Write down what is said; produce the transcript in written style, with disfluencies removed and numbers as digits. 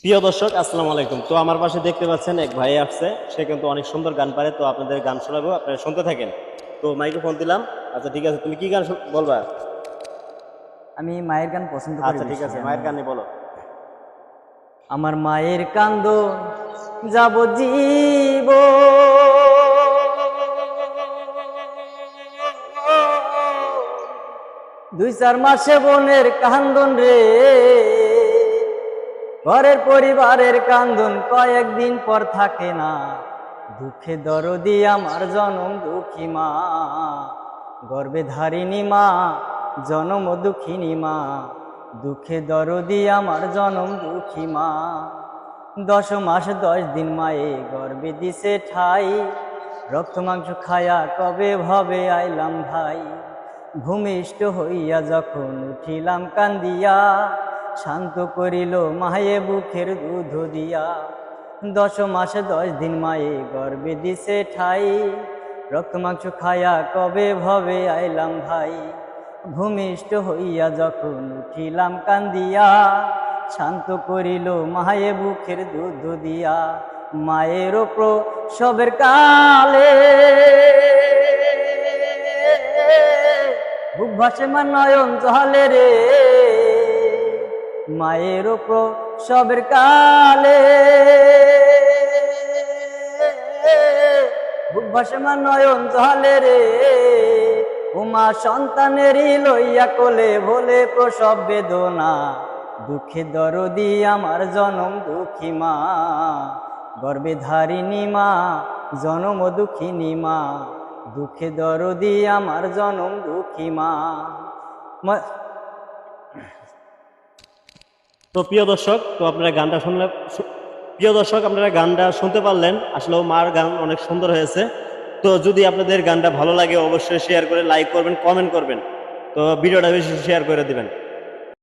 প্রিয় দর্শক আসসালামু আলাইকুম। তো আমার পাশে দেখতে পাচ্ছেন এক ভাই আসছে, সে কিন্তু অনেক সুন্দর গান পারে। তো আপনাদের গান শোনাবো, আপনারা শুনতে থাকেন। তো মাইক্রোফোন দিলাম। আচ্ছা ঠিক আছে, তুমি কি গান বলবা? আমি মায়ের গান পছন্দ করি আচ্ছা ঠিক বেশি। আছে, আমি মায়ের গানই বলো। আমার মায়ের কান্দ যাব জীব, দুই চার মাসে বোনের কান্দন রে, ঘরের পরিবারের কান্দন কয়েকদিন পর থাকে না। দুঃখে দরদি আমার জনম দুঃখী মা, গর্বে ধারিণী মা, জনম দুঃখিনী মা। দুঃখে দরদি আমার জনম দুঃখী মা। 10 মাস 10 দিন মায়ে গর্বে দিছে ঠাই, রক্ত মাংস খায়া কবে ভবে আইলাম ভাই। ভূমিষ্ঠ হইয়া যখন উঠিলাম কান্দিয়া, শান্ত করিল মায়ে বুকের দুধ দিয়া। 10 মাস 10 দিন মায়ে গর্বে দিছে ঠাই, রক্ত মাংস খায়া কবে ভবে আইলাম ভাই। ভূমিষ্ঠ হইয়া যখন উঠিলাম কান্দিয়া, শান্ত করিল মায়ে বুকের দুধ দিয়া। মায়ের প্রসবের কালে বুক ভাসে মা নয়ন জলে রে, মায়ের প্রসবের কালে বুক ভাসে মা নয়ন জলে রে। উমা সন্তানেরই লইয়া কোলে বলে প্রসব বেদনা, দুঃখে দরদি আমার জনম দুঃখী মা, গর্বে ধারিণী মা, জনম দুঃখিনী মা। দুঃখে দরদি আমার জনম দুঃখী মা। তো প্রিয় দর্শক, তো আপনারা গানটা শুনলে, প্রিয় দর্শক আপনারা গানটা শুনতে পারলেন। আসলে মার গান অনেক সুন্দর হয়েছে। তো যদি আপনাদের গানটা ভালো লাগে অবশ্যই শেয়ার করে লাইক করবেন, কমেন্ট করবেন। তো ভিডিওটা বেশি শেয়ার করে দিবেন।